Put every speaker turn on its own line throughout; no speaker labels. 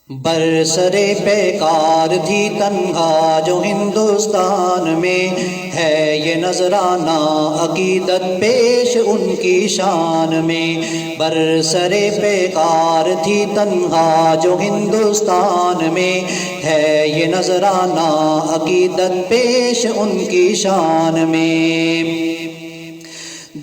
برسرے پیکار تھی تنہا جو ہندوستان میں ہے یہ نذرانہ عقیدت پیش ان کی شان میں۔ برسرے پیکار تھی تنہا جو ہندوستان میں ہے یہ نذرانہ عقیدت پیش ان کی شان میں۔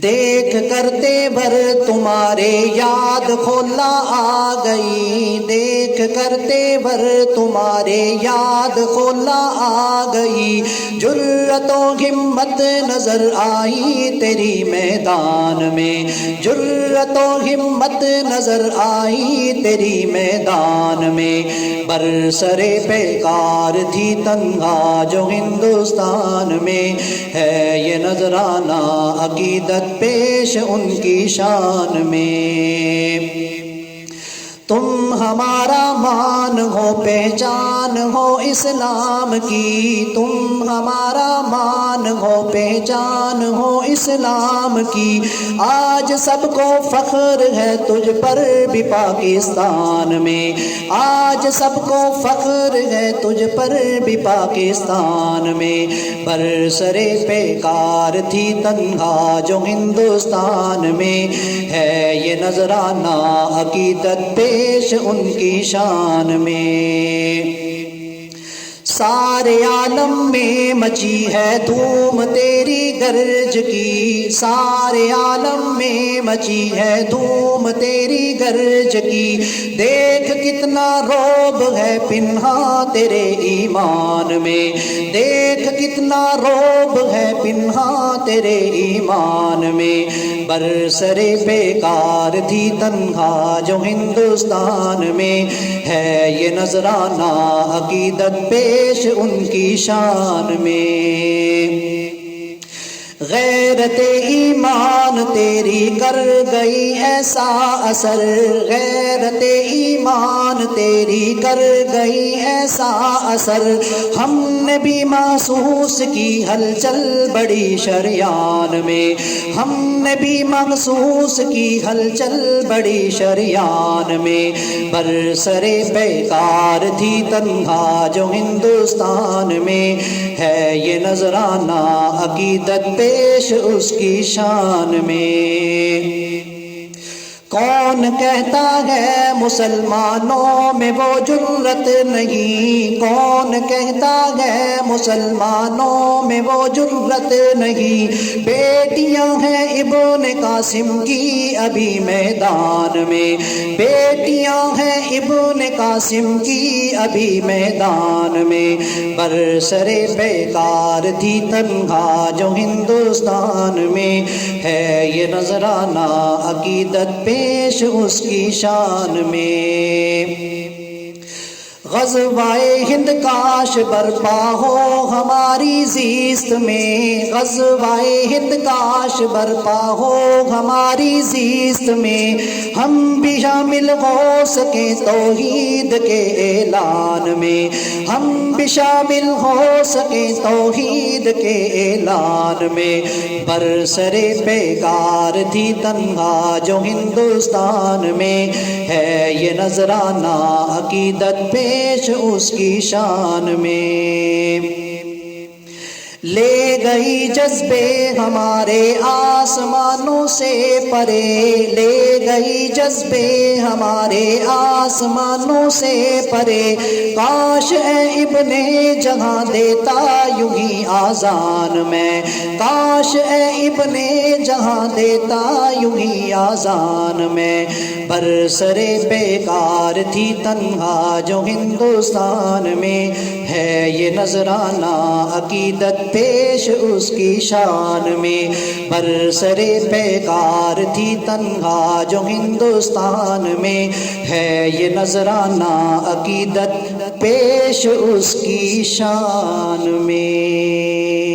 دیکھ کرتے بھر تمہارے یاد کھولا آ گئی، دیکھ کرتے بھر تمہارے یاد کھولا آ گئی، جرأت و ہمت نظر آئی تیری میدان میں، جرأت و ہمت نظر آئی تیری میدان میں۔ برسرے پیکار تھی تنہا جو ہندوستان میں ہے یہ نذرانہ عقیدت پیش ان کی شان میں۔ تم ہمارا مان ہو پہچان ہو اسلام کی، تم ہمارا مان ہو پہچان ہو اسلام کی، آج سب کو فخر ہے تجھ پر بھی پاکستان میں، آج سب کو فخر ہے تجھ پر بھی پاکستان میں۔ برسرے پیکار تھی تنہا جو ہندوستان میں ہے یہ نذرانہ عقیدت پیش ان کی شان میں۔ سارے عالم میں مچی ہے دھوم تیری گرج کی، سارے عالم میں مچی ہے دھوم تیری گرج کی، دیکھ کتنا روب ہے پنہا تیرے ایمان میں، دیکھ کتنا روب ہے پنہا تیرے ایمان میں۔ برسرے پیکار تھی تنہا جو ہندوستان میں ہے یہ نذرانہ عقیدت پیش ان کی شان میں۔ غیرت ایمان تیری کر گئی ایسا اثر، غیرت ایمان تیری کر گئی ایسا اثر، ہم نے بھی محسوس کی ہلچل بڑی شریان میں، ہم نے بھی محسوس کی ہلچل بڑی شریان میں۔ برسرے پیکار تھی تنہا جو ہندوستان میں ہے یہ نذرانہ عقیدت پیش اس کی شان میں۔ کون کہتا ہے مسلمانوں میں وہ جرأت نہیں، کون کہتا ہے مسلمانوں میں وہ جرأت نہیں، بیٹیاں ہیں ابن قاسم کی ابھی میدان میں، بیٹیاں ہیں ابن قاسم کی ابھی میدان میں۔ برسرے پیکار تھی تنہا جو ہندوستان میں ہے یہ نذرانہ عقیدت پیش اس کی شان میں۔ غزوائے ہند کاش برپا ہو ہماری زیست میں، غزوائے ہند کاش برپا ہو ہماری زیست میں، ہم بھی شامل ہو سکیں توحید کے اعلان میں، ہم بھی شامل ہو سکیں توحید کے اعلان میں۔ برسرے پیکار تھی تنہا جو ہندوستان میں ہے یہ نذرانہ عقیدت پیش اس کی شان میں۔ لے گئی جذبے ہمارے آسمانوں سے پرے، لے گئی جذبے ہمارے آسمانوں سے پرے، کاش اے ابن جہاں دیتا یوں ہی آذان میں، کاش اے ابن جہاں دیتا یوں ہی آذان میں۔ برسرے پیکار تھی تنہا جو ہندوستان میں ہے یہ نذرانہ عقیدت پیش اس کی شان میں۔ برسرے پیکار تھی تنہا جو ہندوستان میں ہے یہ نذرانہ عقیدت پیش اس کی شان میں۔